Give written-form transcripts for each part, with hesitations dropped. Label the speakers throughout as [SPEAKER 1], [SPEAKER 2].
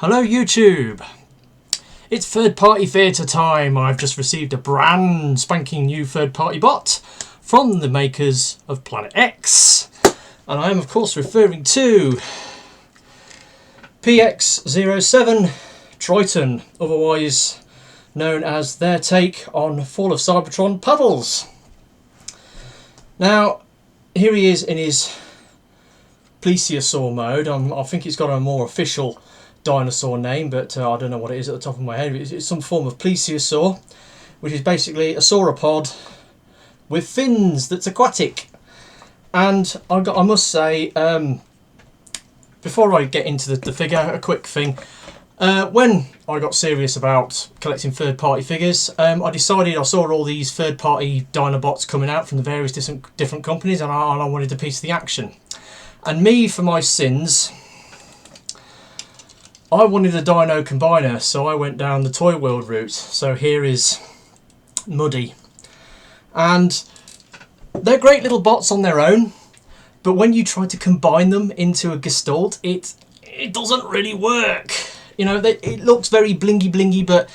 [SPEAKER 1] Hello YouTube! It's third party theatre time. I've just received a brand spanking new third party bot from the makers of Planet X. And I am of course referring to PX-07 Triton, otherwise known as their take on Fall of Cybertron paddles. Now, here he is in his plesiosaur mode. I think it's got a more official dinosaur name, but I don't know what it is at the top of my head. It's some form of plesiosaur, which is basically a sauropod with fins that's aquatic. And I must say, before I get into the figure, a quick thing. When I got serious about collecting third-party figures, I saw all these third-party Dinobots coming out from the various different companies, and I wanted a piece of the action. And me, for my sins, I wanted a Dino Combiner, so I went down the Toy World route. So here is Muddy. And they're great little bots on their own, but when you try to combine them into a Gestalt, it doesn't really work. You know, it looks very blingy, but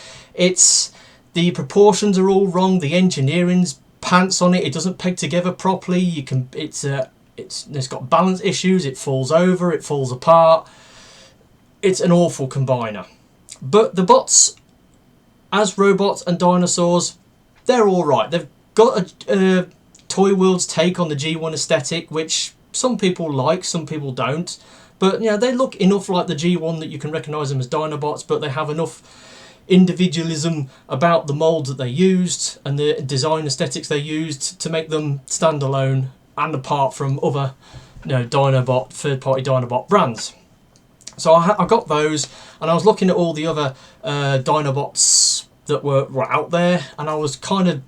[SPEAKER 1] the proportions are all wrong. The engineering's pants on it. It doesn't peg together properly. It's got balance issues. It falls over. It falls apart. It's an awful combiner. But the bots, as robots and dinosaurs, they're all right. They've got a Toy World's take on the G1 aesthetic, which some people like, some people don't. But you know, they look enough like the G1 that you can recognise them as Dinobots, but they have enough individualism about the moulds that they used and the design aesthetics they used to make them stand alone and apart from other, Dinobot, third-party Dinobot brands. So I got those, and I was looking at all the other Dinobots that were out there, and I was kind of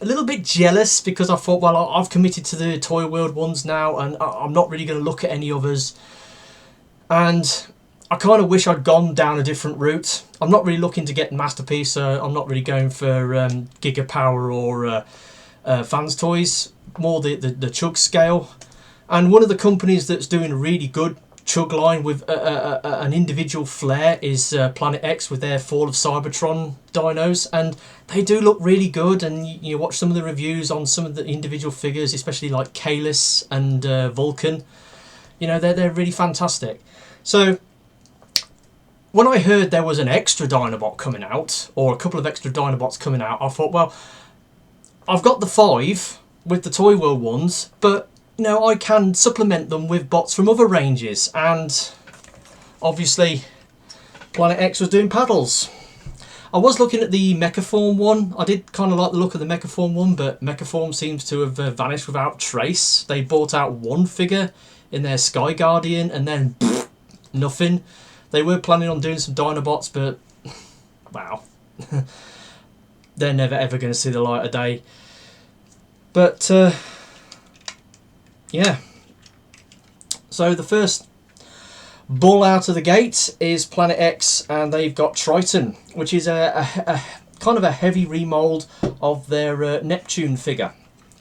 [SPEAKER 1] a little bit jealous because I thought, well, I've committed to the Toy World ones now, and I'm not really going to look at any others. And I kind of wish I'd gone down a different route. I'm not really looking to get Masterpiece, so I'm not really going for Giga Power or Fans Toys, more the Chug scale. And one of the companies that's doing a really good Chug line with an individual flair is Planet X with their Fall of Cybertron dinos, and they do look really good. And you watch some of the reviews on some of the individual figures, especially like Kalis and Vulcan. You know, they're really fantastic. So when I heard there was an extra Dinobot coming out, or a couple of extra Dinobots coming out, I thought, well, I've got the 5 with the Toy World ones, but I can supplement them with bots from other ranges. And obviously Planet X was doing paddles. I was looking at the Mechaform one. I did kind of like the look of the Mechaform one, but Mechaform seems to have vanished without trace. They bought out one figure in their Sky Guardian, and then nothing. They were planning on doing some Dinobots, but wow, they're never ever going to see the light of day. But yeah, so the first bull out of the gate is Planet X, and they've got Triton, which is a kind of a heavy remold of their Neptune figure.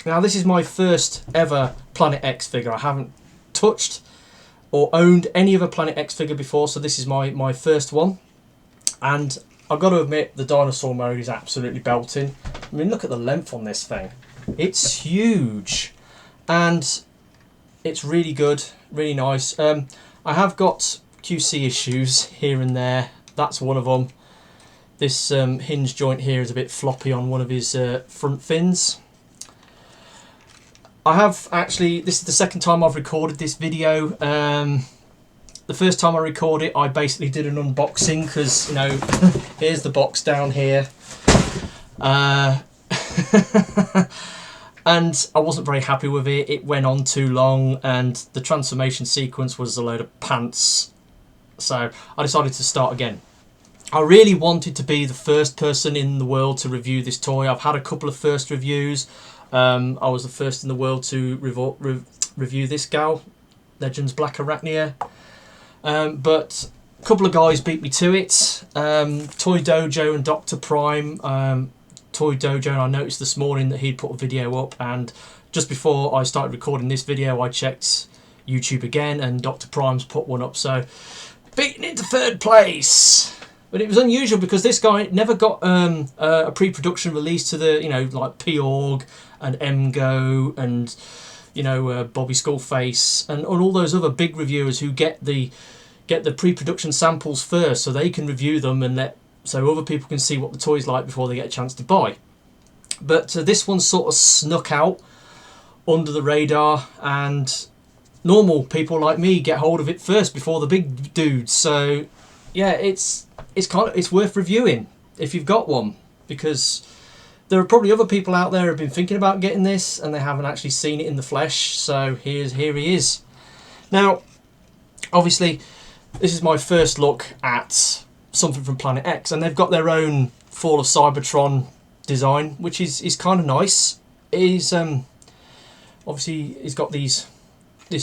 [SPEAKER 1] Now, this is my first ever Planet X figure. I haven't touched or owned any other Planet X figure before, so this is my first one. And I've got to admit, the dinosaur mode is absolutely belting. I mean, look at the length on this thing. It's huge, and it's really good, really nice. I have got QC issues here and there. That's one of them. This hinge joint here is a bit floppy on one of his front fins. I have actually, this is the second time I've recorded this video. The first time I recorded it, I basically did an unboxing because, here's the box down here. And I wasn't very happy with it. It went on too long, and the transformation sequence was a load of pants. So I decided to start again. I really wanted to be the first person in the world to review this toy. I've had a couple of first reviews. I was the first in the world to review this gal, Legends Black Arachnia. But a couple of guys beat me to it. Toy Dojo and Dr. Prime. Toy Dojo, and I noticed this morning that he'd put a video up, and just before I started recording this video I checked YouTube again, and Dr. Prime's put one up. So beaten into 3rd place. But it was unusual because this guy never got a pre-production release to the, like P.org and MGO and, Bobby Skullface and all those other big reviewers who get the pre-production samples first so they can review them and so other people can see what the toy's like before they get a chance to buy. But this one sort of snuck out under the radar, and normal people like me get hold of it first before the big dudes. So yeah, it's worth reviewing if you've got one, because there are probably other people out there who have been thinking about getting this and they haven't actually seen it in the flesh. So here he is. Now, obviously, this is my first look at something from Planet X, and they've got their own Fall of Cybertron design, which is kind of nice. Obviously he's got this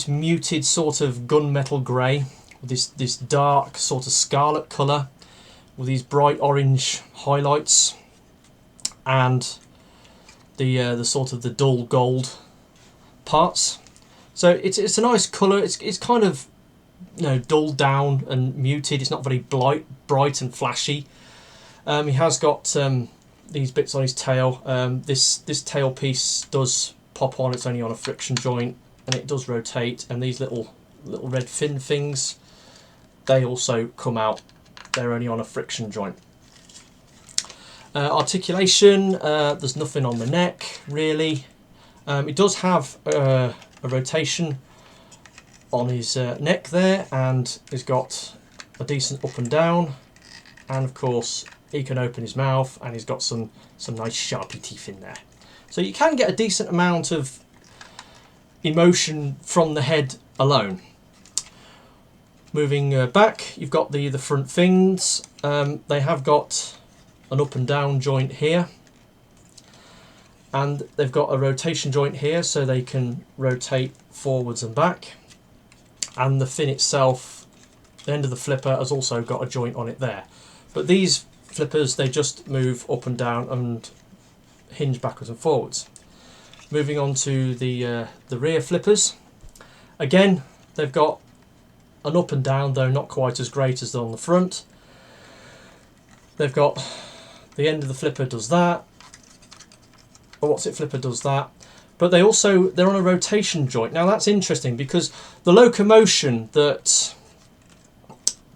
[SPEAKER 1] muted sort of gunmetal grey, this dark sort of scarlet colour with these bright orange highlights, and the sort of the dull gold parts. So it's a nice colour. It's kind of dulled down and muted. It's not very bright and flashy. He has got these bits on his tail. This tail piece does pop on. It's only on a friction joint, and it does rotate. And these little red fin things, they also come out. They're only on a friction joint. Articulation, there's nothing on the neck really. It does have a rotation on his neck there, and he's got a decent up and down, and of course he can open his mouth, and he's got some nice sharpy teeth in there. So you can get a decent amount of emotion from the head alone. Moving back, you've got the front fins. They have got an up and down joint here, and they've got a rotation joint here so they can rotate forwards and back. And the fin itself, the end of the flipper, has also got a joint on it there. But these flippers, they just move up and down and hinge backwards and forwards. Moving on to the rear flippers. Again, they've got an up and down, though not quite as great as on the front. They've got the end of the flipper does that. Or what's it flipper does that. But they're on a rotation joint. Now that's interesting because the locomotion that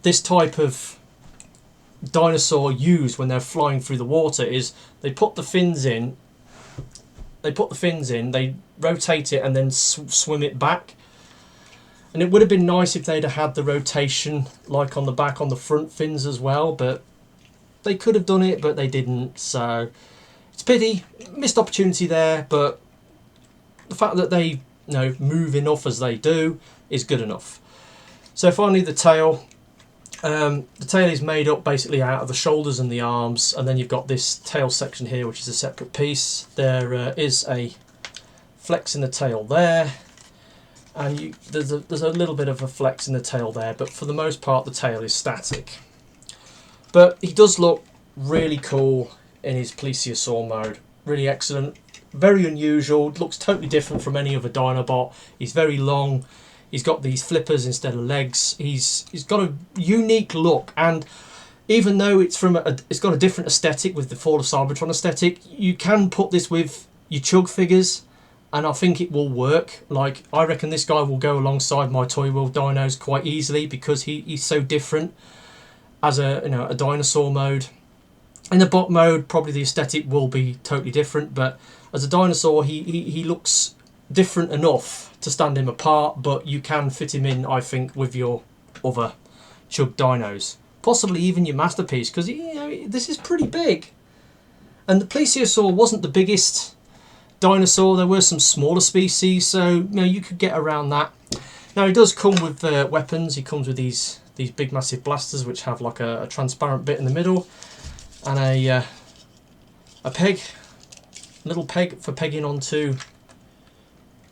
[SPEAKER 1] this type of dinosaur use when they're flying through the water is they put the fins in, they rotate it and then swim it back. And it would have been nice if they'd have had the rotation like on the back on the front fins as well, but they could have done it, but they didn't. So it's a pity, missed opportunity there, but the fact that they move enough as they do is good enough. So finally the tail. The tail is made up basically out of the shoulders and the arms, and then you've got this tail section here which is a separate piece. There is a flex in the tail there, and there's a little bit of a flex in the tail there, but for the most part the tail is static. But he does look really cool in his plesiosaur mode, really excellent. Very unusual, looks totally different from any other Dinobot. He's very long, he's got these flippers instead of legs, he's got a unique look, and even though it's got a different aesthetic with the Fall of Cybertron aesthetic, you can put this with your Chug figures and I think it will work. Like, I reckon this guy will go alongside my Toy World dinos quite easily because he's so different as a dinosaur mode. In the bot mode, probably the aesthetic will be totally different, but as a dinosaur, he looks different enough to stand him apart, but you can fit him in, I think, with your other Chug dinos. Possibly even your Masterpiece, because this is pretty big. And the plesiosaur wasn't the biggest dinosaur. There were some smaller species, so you could get around that. Now, he does come with weapons. He comes with these big massive blasters, which have like a transparent bit in the middle, and a peg, little peg for pegging onto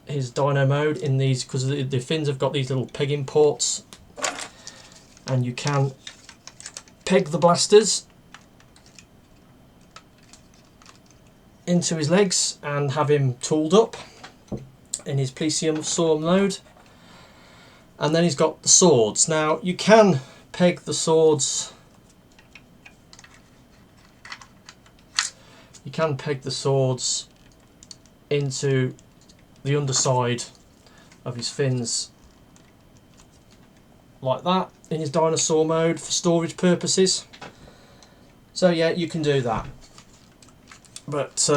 [SPEAKER 1] his dino mode in these, because the fins have got these little pegging ports, and you can peg the blasters into his legs and have him tooled up in his plesiosaur mode. And then he's got the swords. Now you can peg the swords. You can peg the swords into the underside of his fins like that in his dinosaur mode for storage purposes. So yeah, you can do that. But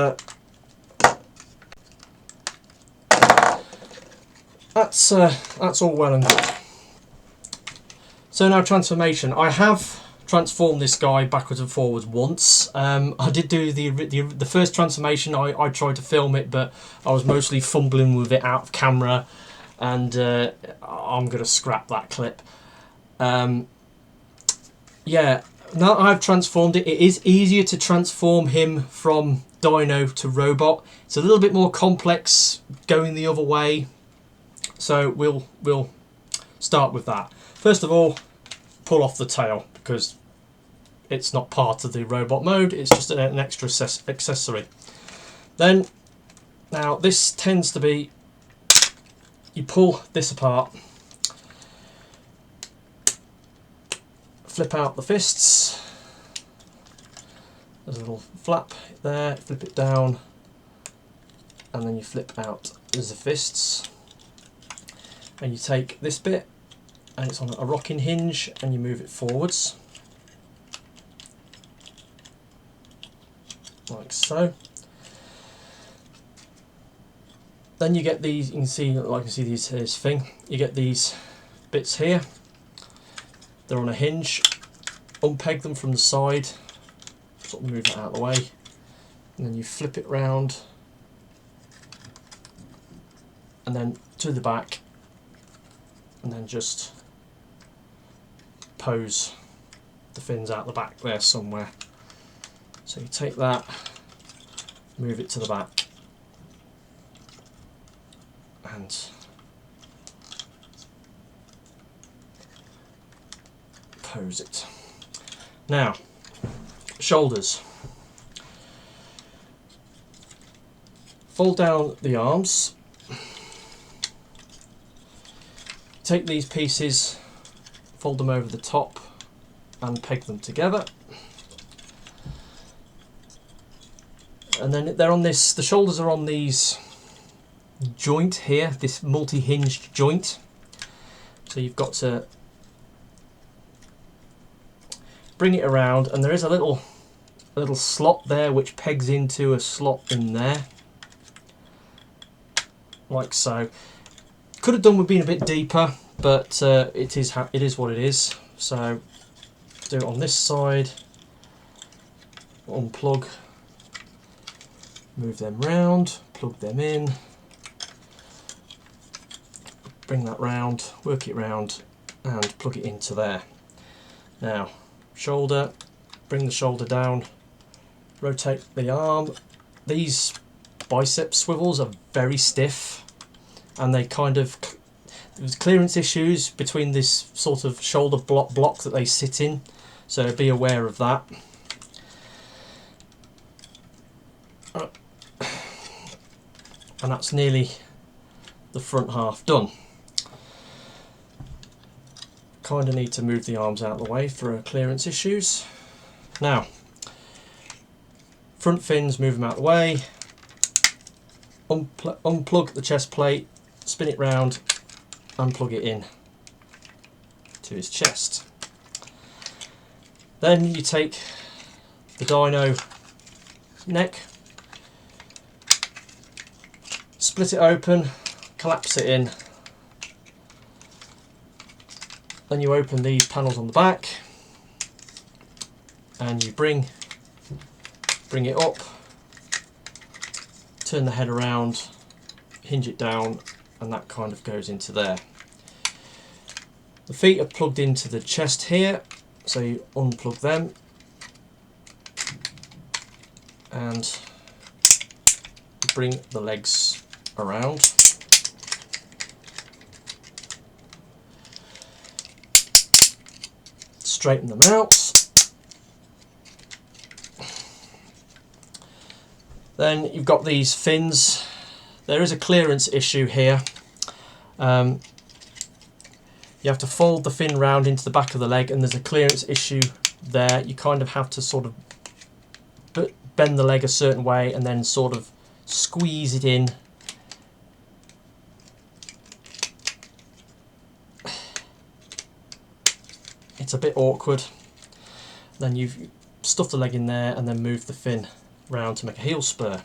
[SPEAKER 1] that's all well and good. So now transformation. I have transformed this guy backwards and forwards once. I did do the first transformation. I tried to film it, but I was mostly fumbling with it out of camera, and I'm going to scrap that clip. Yeah, now I've transformed it. It is easier to transform him from dino to robot. It's a little bit more complex going the other way. So we'll start with that. First of all, pull off the tail, because it's not part of the robot mode, it's just an extra accessory. Then, now this tends to be, you pull this apart, flip out the fists, there's a little flap there, flip it down, and then you flip out the fists, and you take this bit, and it's on a rocking hinge, and you move it forwards like so. Then you get these, you can see, like you can see these, his thing, you get these bits here, they're on a hinge, unpeg them from the side, sort of move it out of the way, and then you flip it round, and then to the back, and then just pose the fins out the back there somewhere. So you take that, move it to the back, and pose it. Now, shoulders. Fold down the arms. Take these pieces, fold them over the top, and peg them together. And then they're on this, the shoulders are on these joint here, this multi-hinged joint. So you've got to bring it around, and there is a little slot there which pegs into a slot in there, like so. Could have done with being a bit deeper, but it is what it is. So do it on this side, unplug, move them round, plug them in, bring that round, work it round, and plug it into there. Now, shoulder, bring the shoulder down, rotate the arm. These bicep swivels are very stiff, and they kind of, there's clearance issues between this sort of shoulder block that they sit in, so be aware of that. And that's nearly the front half done. Kind of need to move the arms out of the way for clearance issues. Now, front fins, move them out of the way, unplug the chest plate, spin it round, and plug it in to his chest. Then you take the dino neck, split it open, collapse it in. Then you open these panels on the back, and you bring it up, turn the head around, hinge it down, and that kind of goes into there. The feet are plugged into the chest here, so you unplug them, and bring the legs around. Straighten them out. Then you've got these fins. There is a clearance issue here. You You have to fold the fin round into the back of the leg, and there's a clearance issue there. You kind of have to sort of bend the leg a certain way and then sort of squeeze it in. It's a bit awkward. Then you've stuffed the leg in there and then move the fin round to make a heel spur.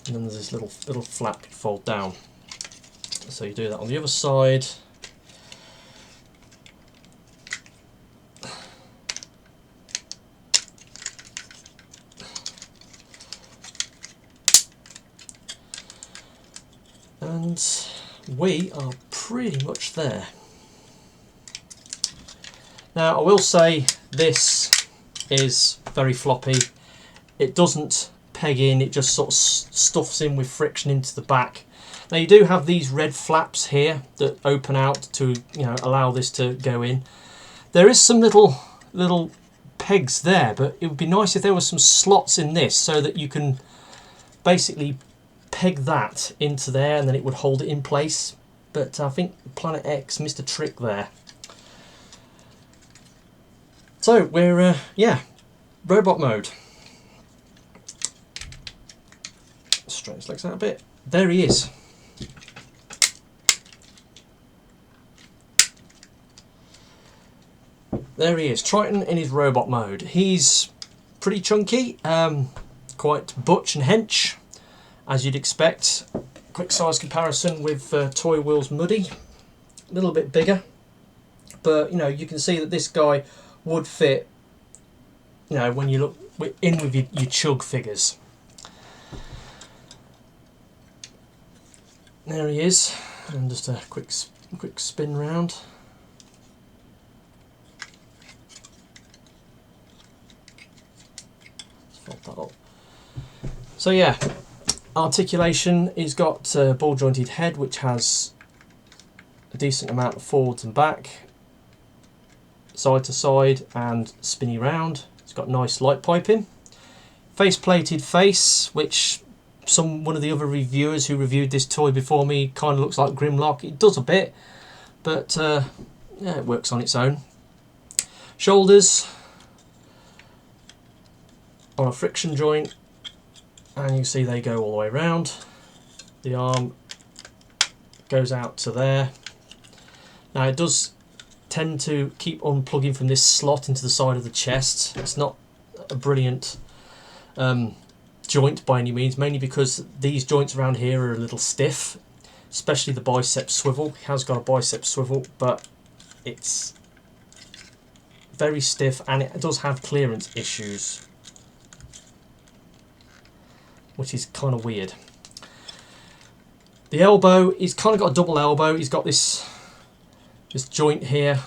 [SPEAKER 1] And then there's this little flap you fold down. So you do that on the other side. And we are pretty much there. Now I will say this is very floppy. It doesn't peg in, it just sort of stuffs in with friction into the back. Now you do have these red flaps here that open out to, you know, allow this to go in. There is some little pegs there, but it would be nice if there were some slots in this so that you can basically peg that into there and then it would hold it in place. But I think Planet X missed a trick there. So we're yeah, robot mode. Straighten his legs out a bit. There he is. There he is, Triton in his robot mode. He's pretty chunky, quite butch and hench, as you'd expect. Quick size comparison with Toy Wheels Muddy, a little bit bigger, but you know, you can see that this guy would fit, you know, when you look in with your chug figures. There he is, and just a quick spin round. Fold that up. So yeah, articulation, he's got a ball jointed head which has a decent amount of forwards and back, side to side and spinny round. It's got nice light piping. Face plated face, which one of the other reviewers who reviewed this toy before me kind of looks like Grimlock. It does a bit, but yeah, it works on its own. Shoulders on a friction joint, and you can see they go all the way around. The arm goes out to there. Now it does tend to keep unplugging from this slot into the side of the chest. It's not a brilliant joint by any means, mainly because these joints around here are a little stiff, especially the bicep swivel. He has got a bicep swivel, but it's very stiff and it does have clearance issues, which is kind of weird. The elbow, he's kind of got a double elbow. He's got this joint here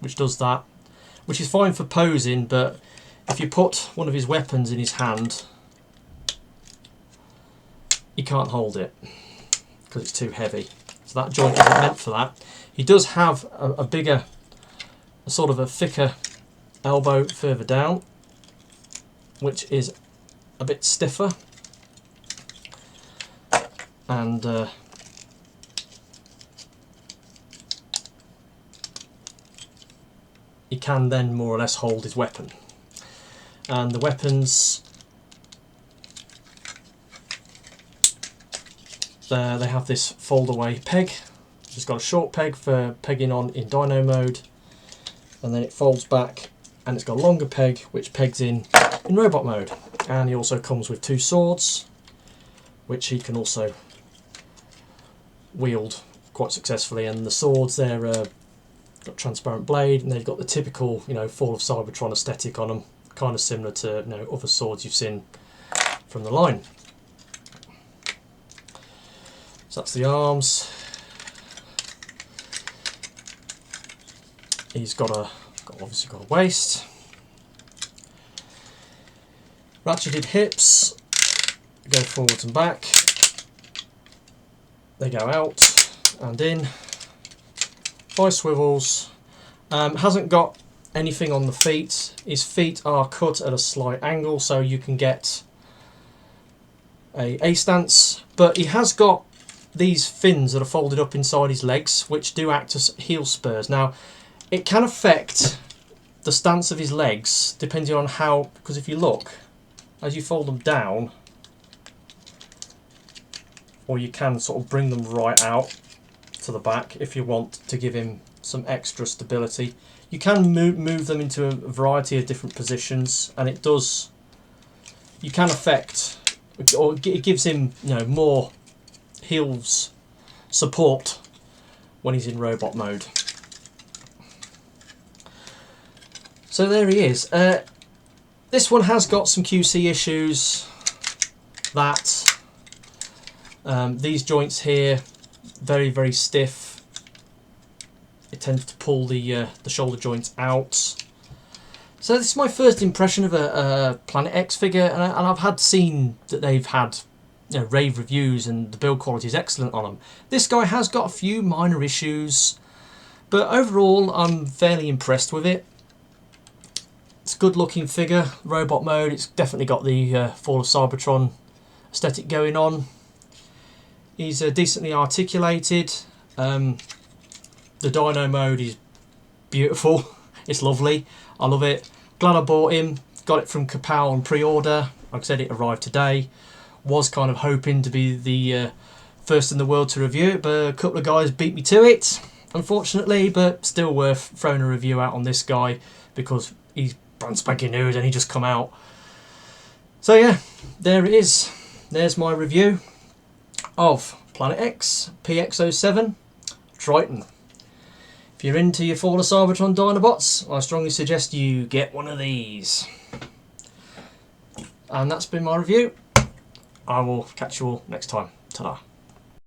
[SPEAKER 1] which does that, which is fine for posing, but if you put one of his weapons in his hand, you can't hold it because it's too heavy. So that joint isn't meant for that. He does have a sort of a thicker elbow further down, which is a bit stiffer, and he can then more or less hold his weapon. And the weapons, there they have this fold away peg. It's got a short peg for pegging on in dyno mode, and then it folds back, and it's got a longer peg which pegs in robot mode. And he also comes with two swords, which he can also wield quite successfully. And the swords, they're got transparent blade, and they've got the typical, you know, Fall of Cybertron aesthetic on them, kind of similar to, you know, other swords you've seen from the line. So that's the arms. He's obviously got a waist. Ratcheted hips go forwards and back. They go out and in. 5 swivels. Hasn't got anything on the feet. His feet are cut at a slight angle, so you can get a stance, but he has got these fins that are folded up inside his legs, which do act as heel spurs. Now, it can affect the stance of his legs depending on how, because if you look, as you fold them down, or you can sort of bring them right out to the back if you want to give him some extra stability. You can move them into a variety of different positions, and it does, you can affect, or it gives him, you know, more heels support when he's in robot mode. So there he is. This one has got some QC issues, that these joints here, very, very stiff. It tends to pull the shoulder joints out. So this is my first impression of a Planet X figure, and I've had seen that they've had, you know, rave reviews and the build quality is excellent on them. This guy has got a few minor issues, but overall I'm fairly impressed with it. It's a good looking figure, robot mode. It's definitely got the Fall of Cybertron aesthetic going on. He's decently articulated. The Dino mode is beautiful. It's lovely. I love it. Glad I bought him. Got it from Kapow on pre-order. Like I said, it arrived today. Was kind of hoping to be the first in the world to review it, but a couple of guys beat me to it, unfortunately. But still worth throwing a review out on this guy because he's brand spanking new and he just come out. So yeah, there it is. There's my review of Planet X PX-07 Triton. If you're into your Fall of Cybertron Dinobots, I strongly suggest you get one of these. And that's been my review. I will catch you all next time. Ta-da.